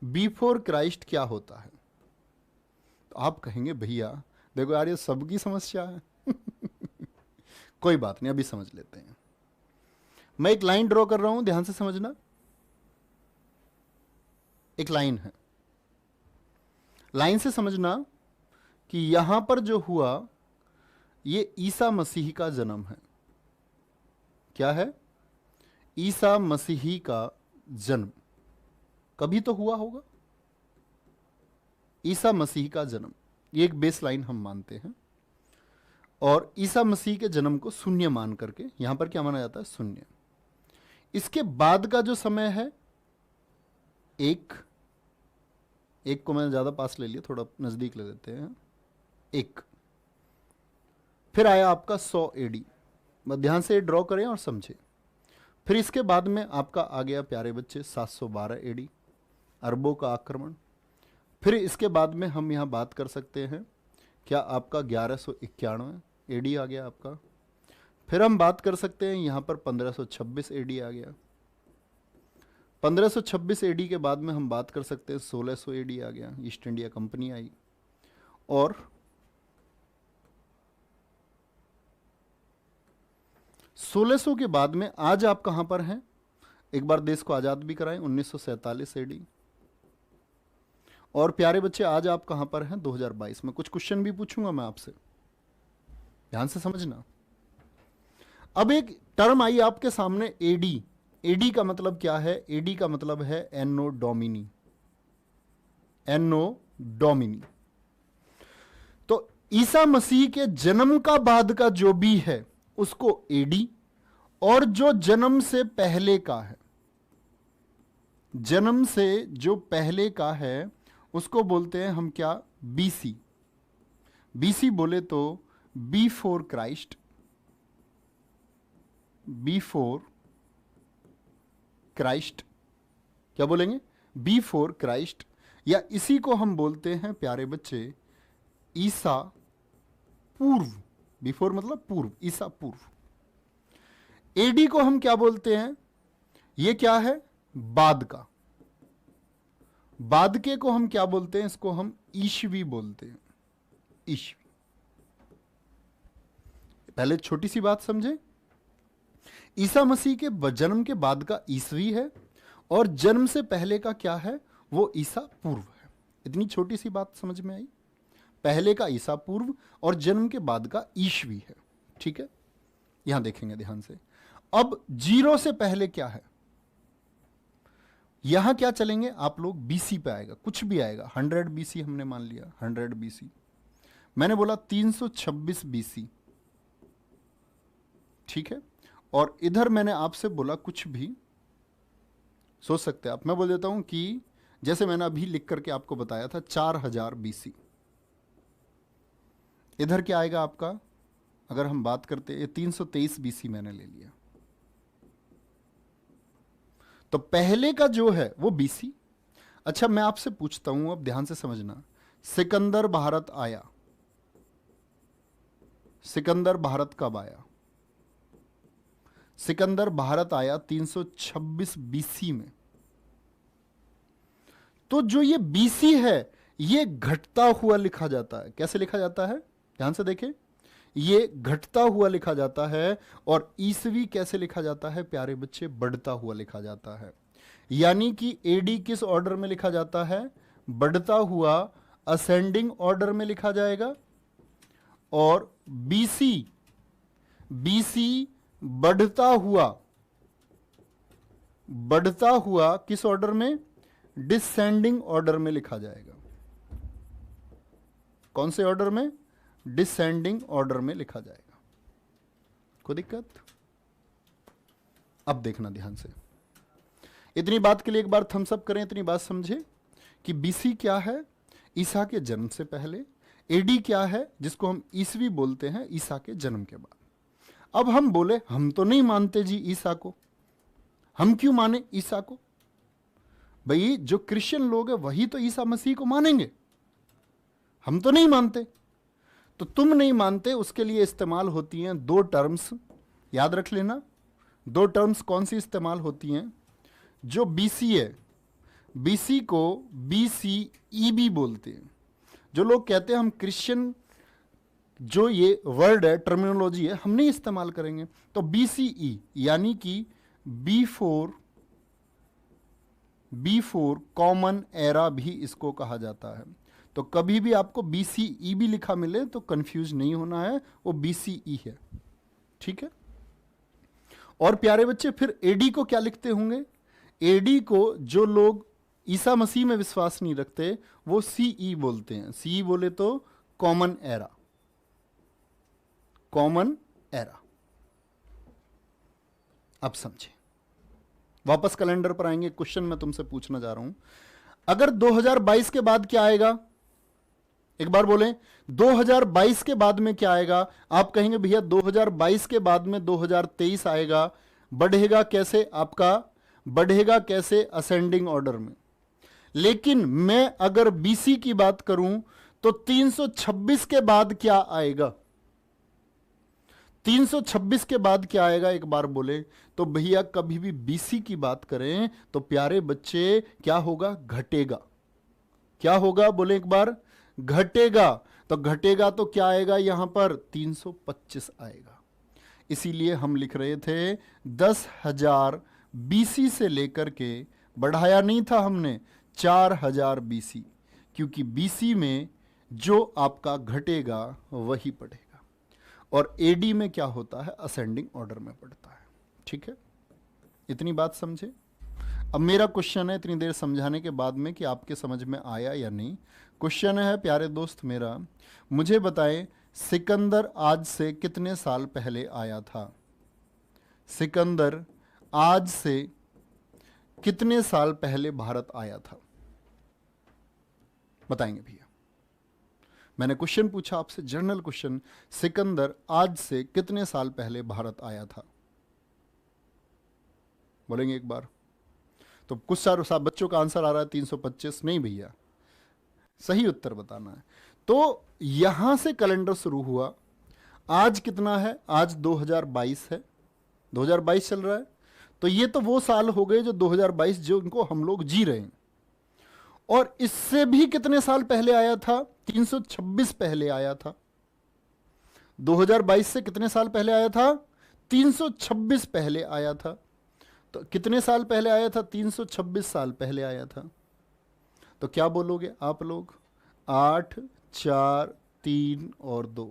Before Christ क्या होता है? तो आप कहेंगे भैया देखो यार ये सबकी समस्या है। कोई बात नहीं, अभी समझ लेते हैं। मैं एक लाइन ड्रॉ कर रहा हूं, ध्यान से समझना। एक लाइन है, लाइन से समझना कि यहां पर जो हुआ ये ईसा मसीह का जन्म है। क्या है? ईसा मसीही का जन्म कभी तो हुआ होगा। ईसा मसीह का जन्म, ये एक बेस लाइन हम मानते हैं। और ईसा मसीह के जन्म को शून्य मान करके यहां पर क्या माना जाता है? शून्य। इसके बाद का जो समय है एक को मैंने ज्यादा पास ले लिया, थोड़ा नजदीक ले लेते हैं। एक फिर आया आपका 100 एडी। ध्यान से ड्रॉ करें और समझें। फिर इसके बाद में आपका आ गया प्यारे बच्चे 712 एडी, अरबों का आक्रमण। फिर इसके बाद में हम यहाँ बात कर सकते हैं क्या आपका 1191 एडी आ गया आपका। फिर हम बात कर सकते हैं यहाँ पर 1526 एडी आ गया। 1526 एडी के बाद में हम बात कर सकते हैं 1600 एडी आ गया, ईस्ट इंडिया कंपनी आई। और 1600 के बाद में आज आप कहां पर हैं? एक बार देश को आजाद भी कराएं, 1947 एडी। और प्यारे बच्चे आज आप कहां पर हैं? 2022 में। कुछ क्वेश्चन भी पूछूंगा मैं आपसे, ध्यान से समझना। अब एक टर्म आई आपके सामने एडी। एडी का मतलब क्या है? एडी का मतलब है एनो डोमिनी। एनो डोमिनी। तो ईसा मसीह के जन्म का बाद का जो भी है उसको एडी, और जो जन्म से पहले का है, जन्म से जो पहले का है उसको बोलते हैं हम क्या? बीसी। बीसी बोले तो बिफोर क्राइस्ट। बिफोर क्राइस्ट क्या बोलेंगे? Before Christ. या इसी को हम बोलते हैं प्यारे बच्चे ईसा पूर्व। बिफोर मतलब पूर्व, ईसा पूर्व। एडी को हम क्या बोलते हैं? ये क्या है? बाद का। बाद के को हम क्या बोलते हैं? इसको हम ईशवी बोलते हैं। ईशवी। पहले छोटी सी बात समझे, ईसा मसीह के जन्म के बाद का ईसवी है और जन्म से पहले का क्या है? वो ईसा पूर्व है। इतनी छोटी सी बात समझ में आई? पहले का ईसा पूर्व और जन्म के बाद का ईशवी है। ठीक है, यहां देखेंगे ध्यान से। अब 0 से पहले क्या है? यहां क्या चलेंगे आप लोग? बीसी पे आएगा, कुछ भी आएगा। 100 बीसी हमने मान लिया, 100 बीसी। मैंने बोला 326 बीसी, ठीक है। और इधर मैंने आपसे बोला कुछ भी सोच सकते हैं आप। मैं बोल देता हूं कि जैसे मैंने अभी लिख करके आपको बताया था 4000 बीसी। इधर क्या आएगा आपका? अगर हम बात करते हैं 323 बीसी मैंने ले लिया, तो पहले का जो है वो बीसी। अच्छा मैं आपसे पूछता हूं, अब ध्यान से समझना। सिकंदर भारत आया, सिकंदर भारत कब आया? सिकंदर भारत आया 326 बीसी में। तो जो ये बीसी है ये घटता हुआ लिखा जाता है। कैसे लिखा जाता है? ध्यान से देखें, ये घटता हुआ लिखा जाता है। और ईसवी कैसे लिखा जाता है प्यारे बच्चे? बढ़ता हुआ लिखा जाता है। यानी कि एडी किस ऑर्डर में लिखा जाता है? बढ़ता हुआ, असेंडिंग ऑर्डर में लिखा जाएगा। और बीसी, बीसी बढ़ता हुआ किस ऑर्डर में? डिसेंडिंग ऑर्डर में लिखा जाएगा। कौन से ऑर्डर में? डिसेंडिंग ऑर्डर में लिखा जाएगा। कोई दिक्कत? अब देखना ध्यान से, इतनी बात के लिए एक बार थम्स अप करें। इतनी बात समझे कि बीसी क्या है? ईसा के जन्म से पहले। एडी क्या है? जिसको हम ईसवी बोलते हैं, ईसा के जन्म के बाद। अब हम बोले हम तो नहीं मानते जी ईसा को। हम क्यों माने ईसा को? भाई जो क्रिश्चियन लोग हैं वही तो ईसा मसीह को मानेंगे, हम तो नहीं मानते। तो तुम नहीं मानते, उसके लिए इस्तेमाल होती हैं दो टर्म्स, याद रख लेना। दो टर्म्स कौन सी इस्तेमाल होती हैं? जो बीसी है, बीसी को BCE भी बोलते हैं। जो लोग कहते हैं हम क्रिश्चियन, जो ये वर्ड है, टर्मिनोलॉजी है, हम नहीं इस्तेमाल करेंगे, तो BCE यानी कि बिफोर कॉमन एरा भी इसको कहा जाता है। तो कभी भी आपको BCE भी लिखा मिले तो कंफ्यूज नहीं होना है, वो BCE है, ठीक है। और प्यारे बच्चे, फिर AD को क्या लिखते होंगे? AD को जो लोग ईसा मसीह में विश्वास नहीं रखते वो CE बोलते हैं। CE बोले तो कॉमन एरा, कॉमन एरा। अब समझे, वापस कैलेंडर पर आएंगे। क्वेश्चन मैं तुमसे पूछना जा रहा हूं, अगर 2022 के बाद क्या आएगा? एक बार बोलें, 2022 के बाद में क्या आएगा? आप कहेंगे भैया 2022 के बाद में 2023 आएगा। बढ़ेगा कैसे? आपका बढ़ेगा कैसे? असेंडिंग ऑर्डर में। लेकिन मैं अगर BC की बात करूं तो 326 के बाद क्या आएगा? 326 के बाद क्या आएगा? एक बार बोले तो भैया, कभी भी BC की बात करें तो प्यारे बच्चे क्या होगा? घटेगा। क्या होगा? बोले एक बार, घटेगा। तो घटेगा तो क्या आएगा? यहां पर 325 आएगा। इसीलिए हम लिख रहे थे 10,000 BC से लेकर के, बढ़ाया नहीं था हमने, 4,000 BC, क्योंकि BC में जो आपका घटेगा वही बढ़ेगा। और AD में क्या होता है? असेंडिंग ऑर्डर में बढ़ता है, ठीक है। इतनी बात समझे? अब मेरा क्वेश्चन है इतनी देर समझाने के बाद में कि आपके समझ में आया या नहीं। क्वेश्चन है प्यारे दोस्त मेरा, मुझे बताएं सिकंदर आज से कितने साल पहले आया था? सिकंदर आज से कितने साल पहले भारत आया था? बताएंगे भैया। मैंने क्वेश्चन पूछा आपसे, जनरल क्वेश्चन, सिकंदर आज से कितने साल पहले भारत आया था? बोलेंगे एक बार? तो कुछ सारे बच्चों का आंसर आ रहा है 325। नहीं भैया, सही उत्तर बताना है। तो यहां से कैलेंडर शुरू हुआ। आज कितना है? आज 2022 है, 2022 चल रहा है। तो ये तो वो साल हो गए जो 2022, जो इनको हम लोग जी रहे हैं। और इससे भी कितने साल पहले आया था? 326 पहले आया था। 2022 से कितने साल पहले आया था? 326 पहले आया था। तो कितने साल पहले आया था? 326 साल पहले आया था। तो क्या बोलोगे आप लोग? 8, 4, 3 और 2।